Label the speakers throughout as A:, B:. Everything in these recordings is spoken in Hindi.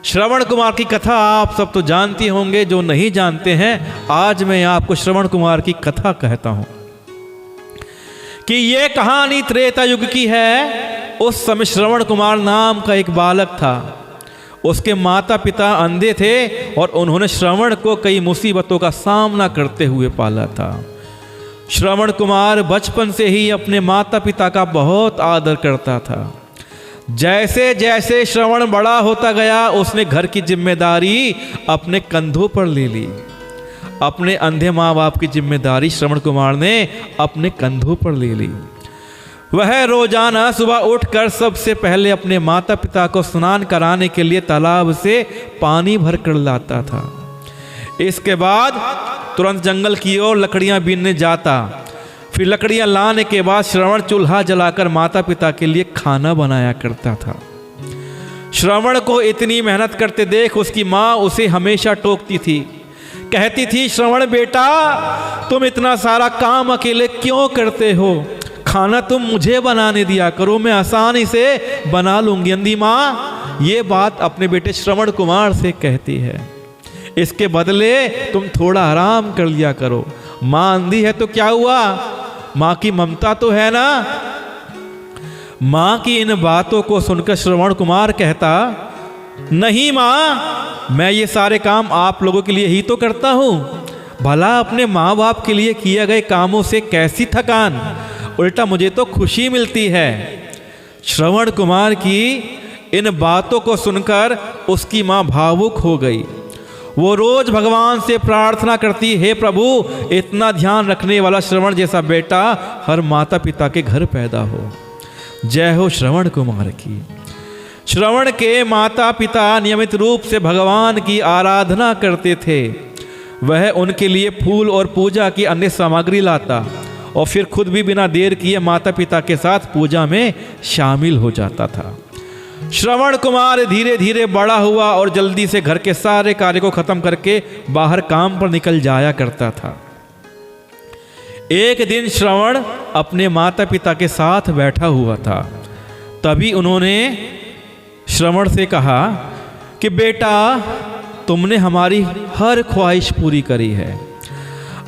A: श्रवण कुमार की कथा आप सब तो जानती होंगे, जो नहीं जानते हैं आज मैं आपको श्रवण कुमार की कथा कहता हूं कि ये कहानी त्रेता युग की है। उस समय श्रवण कुमार नाम का एक बालक था। उसके माता पिता अंधे थे और उन्होंने श्रवण को कई मुसीबतों का सामना करते हुए पाला था। श्रवण कुमार बचपन से ही अपने माता पिता का बहुत आदर करता था। जैसे जैसे श्रवण बड़ा होता गया उसने घर की जिम्मेदारी अपने कंधों पर ले ली। अपने अंधे माँ बाप की जिम्मेदारी श्रवण कुमार ने अपने कंधों पर ले ली। वह रोजाना सुबह उठकर सबसे पहले अपने माता पिता को स्नान कराने के लिए तालाब से पानी भर कर लाता था। इसके बाद तुरंत जंगल की ओर लकड़ियां बीनने जाता। फिर लकड़ियां लाने के बाद श्रवण चूल्हा जलाकर माता पिता के लिए खाना बनाया करता था। श्रवण को इतनी मेहनत करते देख उसकी माँ उसे हमेशा टोकती थी। कहती थी, श्रवण बेटा तुम इतना सारा काम अकेले क्यों करते हो? खाना तुम मुझे बनाने दिया करो, मैं आसानी से बना लूंगी। अंधी माँ ये बात अपने बेटे श्रवण कुमार से कहती है। इसके बदले तुम थोड़ा आराम कर लिया करो। माँ अंधी है तो क्या हुआ, माँ की ममता तो है ना। माँ की इन बातों को सुनकर श्रवण कुमार कहता, नहीं माँ, मैं ये सारे काम आप लोगों के लिए ही तो करता हूँ। भला अपने माँ बाप के लिए किए गए कामों से कैसी थकान, उल्टा मुझे तो खुशी मिलती है। श्रवण कुमार की इन बातों को सुनकर उसकी माँ भावुक हो गई। वो रोज भगवान से प्रार्थना करती, हे प्रभु इतना ध्यान रखने वाला श्रवण जैसा बेटा हर माता पिता के घर पैदा हो। जय हो श्रवण कुमार की। श्रवण के माता पिता नियमित रूप से भगवान की आराधना करते थे। वह उनके लिए फूल और पूजा की अन्य सामग्री लाता और फिर खुद भी बिना देर किए माता पिता के साथ पूजा में शामिल हो जाता था। श्रवण कुमार धीरे धीरे बड़ा हुआ और जल्दी से घर के सारे कार्य को खत्म करके बाहर काम पर निकल जाया करता था। एक दिन श्रवण अपने माता पिता के साथ बैठा हुआ था। तभी उन्होंने श्रवण से कहा कि बेटा तुमने हमारी हर ख्वाहिश पूरी करी है।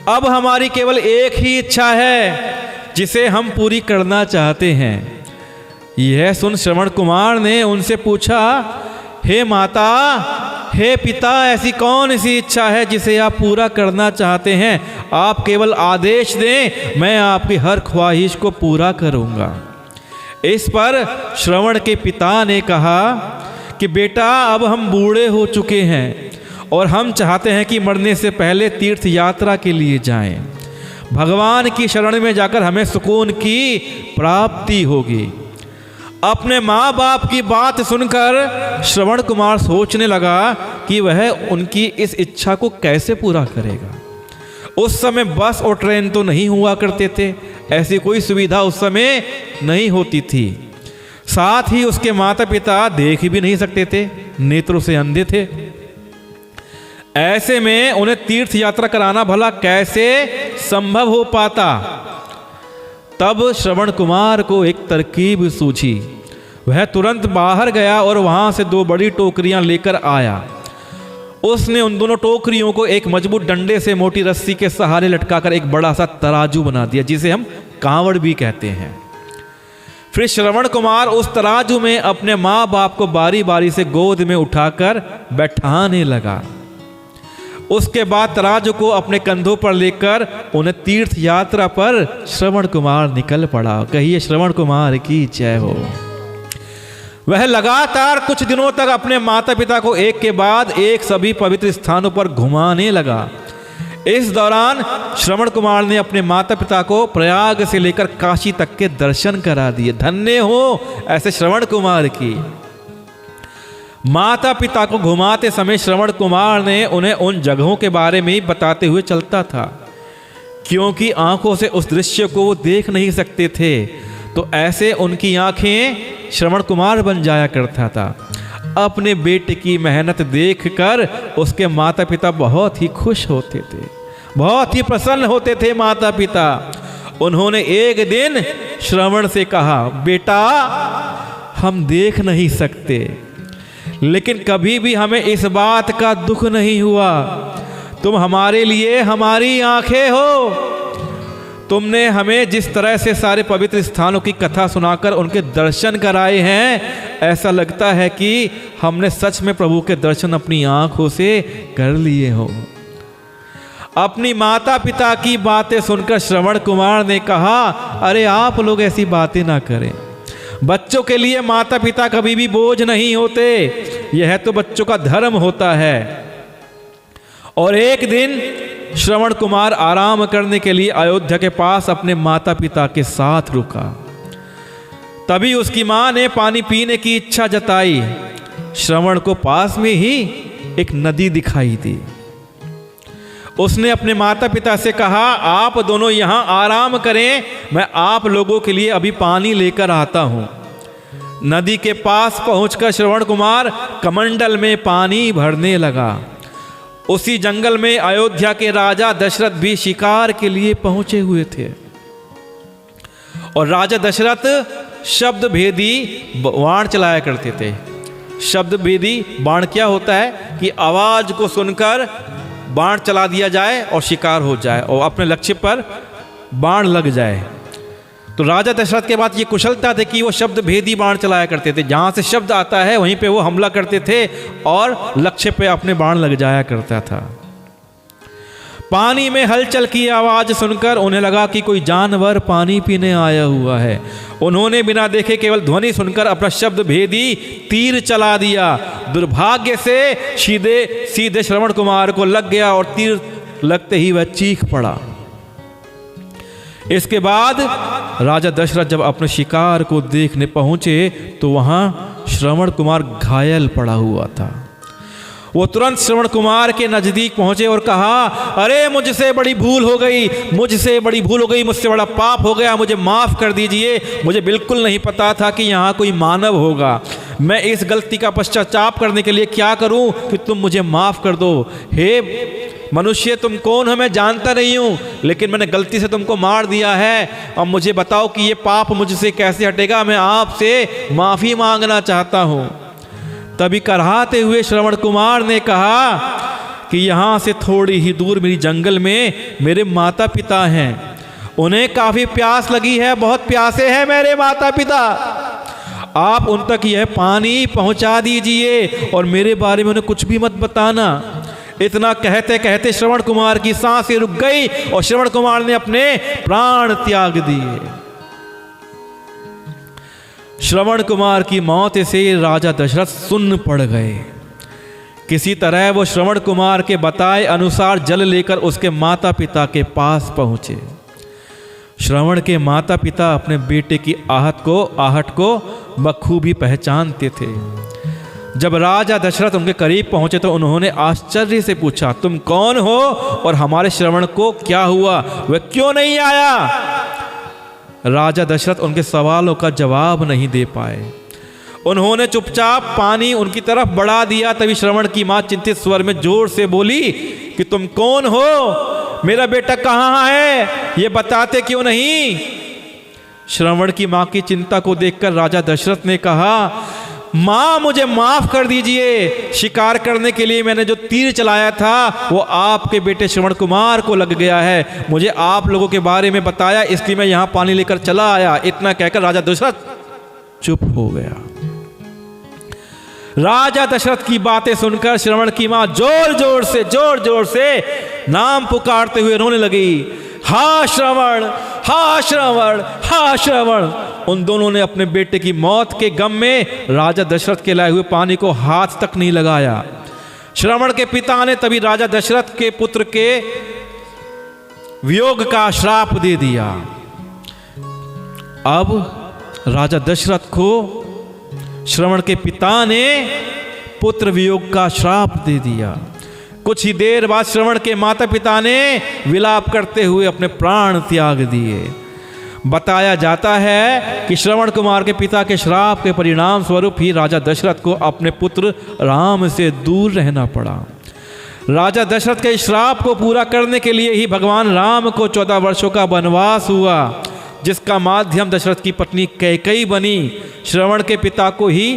A: अब हमारी केवल एक ही इच्छा है जिसे हम पूरी करना चाहते हैं। यह सुन श्रवण कुमार ने उनसे पूछा, हे माता, हे पिता, ऐसी कौन सी इच्छा है जिसे आप पूरा करना चाहते हैं? आप केवल आदेश दें, मैं आपकी हर ख्वाहिश को पूरा करूंगा। इस पर श्रवण के पिता ने कहा कि बेटा अब हम बूढ़े हो चुके हैं और हम चाहते हैं कि मरने से पहले तीर्थ यात्रा के लिए जाएं। भगवान की शरण में जाकर हमें सुकून की प्राप्ति होगी। अपने माँ बाप की बात सुनकर श्रवण कुमार सोचने लगा कि वह उनकी इस इच्छा को कैसे पूरा करेगा। उस समय बस और ट्रेन तो नहीं हुआ करते थे, ऐसी कोई सुविधा उस समय नहीं होती थी। साथ ही उसके माता पिता देख भी नहीं सकते थे, नेत्रों से अंधे थे। ऐसे में उन्हें तीर्थ यात्रा कराना भला कैसे संभव हो पाता। तब श्रवण कुमार को एक तरकीब सूझी। वह तुरंत बाहर गया और वहां से 2 बड़ी टोकरियां लेकर आया। उसने उन दोनों टोकरियों को एक मजबूत डंडे से मोटी रस्सी के सहारे लटकाकर एक बड़ा सा तराजू बना दिया, जिसे हम कांवड़ भी कहते हैं। फिर श्रवण कुमार उस तराजू में अपने माँ बाप को बारी बारी से गोद में उठाकर बैठाने लगा। उसके बाद तराजू को अपने कंधों पर लेकर उन्हें तीर्थ यात्रा पर श्रवण कुमार निकल पड़ा। कहिए श्रवण कुमार की जय हो। वह लगातार कुछ दिनों तक अपने माता पिता को एक के बाद एक सभी पवित्र स्थानों पर घुमाने लगा। इस दौरान श्रवण कुमार ने अपने माता पिता को प्रयाग से लेकर काशी तक के दर्शन करा दिए। धन्य हो ऐसे श्रवण कुमार की। माता पिता को घुमाते समय श्रवण कुमार ने उन्हें उन जगहों के बारे में ही बताते हुए चलता था, क्योंकि आंखों से उस दृश्य को वो देख नहीं सकते थे, तो ऐसे उनकी आंखें श्रवण कुमार बन जाया करता था। अपने बेटे की मेहनत देखकर उसके माता पिता बहुत ही खुश होते थे, बहुत ही प्रसन्न होते थे माता पिता। उन्होंने एक दिन श्रवण से कहा, बेटा हम देख नहीं सकते लेकिन कभी भी हमें इस बात का दुख नहीं हुआ। तुम हमारे लिए हमारी आंखें हो। तुमने हमें जिस तरह से सारे पवित्र स्थानों की कथा सुनाकर उनके दर्शन कराए हैं, ऐसा लगता है कि हमने सच में प्रभु के दर्शन अपनी आंखों से कर लिए हो। अपनी माता पिता की बातें सुनकर श्रवण कुमार ने कहा, अरे आप लोग ऐसी बातें ना करें। बच्चों के लिए माता पिता कभी भी बोझ नहीं होते, यह तो बच्चों का धर्म होता है। और एक दिन श्रवण कुमार आराम करने के लिए अयोध्या के पास अपने माता पिता के साथ रुका। तभी उसकी मां ने पानी पीने की इच्छा जताई। श्रवण को पास में ही एक नदी दिखाई दी। उसने अपने माता पिता से कहा, आप दोनों यहां आराम करें, मैं आप लोगों के लिए अभी पानी लेकर आता हूं। नदी के पास पहुंचकर श्रवण कुमार कमंडल में पानी भरने लगा। उसी जंगल में अयोध्या के राजा दशरथ भी शिकार के लिए पहुंचे हुए थे। और राजा दशरथ शब्द भेदी बाण चलाया करते थे। शब्द भेदी बाण क्या होता है कि आवाज को सुनकर बाण चला दिया जाए और शिकार हो जाए और अपने लक्ष्य पर बाण लग जाए। तो राजा दशरथ के बाद ये कुशलता थी कि वो शब्द भेदी बाण चलाया करते थे। जहाँ से शब्द आता है वहीं पे वो हमला करते थे और लक्ष्य पे अपने बाण लग जाया करता था। पानी में हलचल की आवाज सुनकर उन्हें लगा कि कोई जानवर पानी पीने आया हुआ है। उन्होंने बिना देखे केवल ध्वनि सुनकर अपना शब्द भेदी तीर चला दिया। दुर्भाग्य से सीधे श्रवण कुमार को लग गया और तीर लगते ही वह चीख पड़ा। इसके बाद राजा दशरथ जब अपने शिकार को देखने पहुंचे तो वहां श्रवण कुमार घायल पड़ा हुआ था। वो तुरंत श्रवण कुमार के नजदीक पहुंचे और कहा, अरे मुझसे बड़ी भूल हो गई, मुझसे बड़ी भूल हो गई, मुझसे बड़ा पाप हो गया, मुझे माफ कर दीजिए। मुझे बिल्कुल नहीं पता था कि यहाँ कोई मानव होगा। मैं इस गलती का पश्चाताप करने के लिए क्या करूं कि तुम मुझे माफ कर दो। हे मनुष्य, तुम कौन हो मैं जानता नहीं हूं, लेकिन मैंने गलती से तुमको मार दिया है। अब मुझे बताओ कि ये पाप मुझसे कैसे हटेगा। मैं आपसे माफी मांगना चाहता हूं। तभी कराहते हुए श्रवण कुमार ने कहा कि यहाँ से थोड़ी ही दूर मेरी जंगल में मेरे माता पिता हैं। उन्हें काफी प्यास लगी है, बहुत प्यासे हैं मेरे माता पिता। आप उन तक यह पानी पहुंचा दीजिए और मेरे बारे में उन्हें कुछ भी मत बताना। इतना कहते कहते श्रवण कुमार की सांसें रुक गई और श्रवण कुमार ने अपने प्राण त्याग दिए। श्रवण कुमार की मौत से राजा दशरथ सुन्न पड़ गए। किसी तरह वो श्रवण कुमार के बताए अनुसार जल लेकर उसके माता पिता के पास पहुंचे। श्रवण के माता पिता अपने बेटे की आहट को बखूबी पहचानते थे। जब राजा दशरथ उनके करीब पहुंचे तो उन्होंने आश्चर्य से पूछा, तुम कौन हो और हमारे श्रवण को क्या हुआ, वह क्यों नहीं आया? राजा दशरथ उनके सवालों का जवाब नहीं दे पाए। उन्होंने चुपचाप पानी उनकी तरफ बढ़ा दिया। तभी श्रवण की मां चिंतित स्वर में जोर से बोली कि तुम कौन हो, मेरा बेटा कहाँ है, ये बताते क्यों नहीं? श्रवण की मां की चिंता को देखकर राजा दशरथ ने कहा, मां मुझे माफ कर दीजिए। शिकार करने के लिए मैंने जो तीर चलाया था वो आपके बेटे श्रवण कुमार को लग गया है। मुझे आप लोगों के बारे में बताया, इसलिए मैं यहां पानी लेकर चला आया। इतना कहकर राजा दशरथ चुप हो गया। राजा दशरथ की बातें सुनकर श्रवण की मां जोर जोर से नाम पुकारते हुए रोने लगी। हा श्रवण, हा श्रवण, हा श्रवण। उन दोनों ने अपने बेटे की मौत के गम में राजा दशरथ के लाए हुए पानी को हाथ तक नहीं लगाया। श्रवण के पिता ने तभी राजा दशरथ के पुत्र के वियोग का श्राप दे दिया। अब राजा दशरथ को श्रवण के पिता ने पुत्र वियोग का श्राप दे दिया। कुछ ही देर बाद श्रवण के माता पिता ने विलाप करते हुए अपने प्राण त्याग दिए। बताया जाता है कि श्रवण कुमार के पिता के श्राप के परिणाम स्वरूप ही राजा दशरथ को अपने पुत्र राम से दूर रहना पड़ा। राजा दशरथ के श्राप को पूरा करने के लिए ही भगवान राम को 14 वर्षों का वनवास हुआ, जिसका माध्यम दशरथ की पत्नी कैकेयी बनी। श्रवण के पिता को ही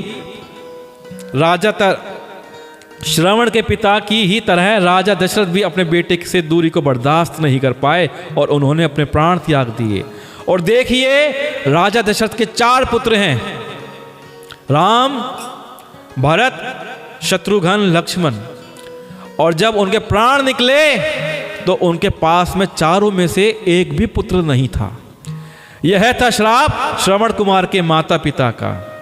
A: श्रवण के पिता की ही तरह राजा दशरथ भी अपने बेटे से दूरी को बर्दाश्त नहीं कर पाए और उन्होंने अपने प्राण त्याग दिए। और देखिए, राजा दशरथ के 4 पुत्र हैं, राम, भरत, शत्रुघ्न, लक्ष्मण। और जब उनके प्राण निकले तो उनके पास में चारों में से एक भी पुत्र नहीं था। यह था श्राप श्रवण कुमार के माता पिता का।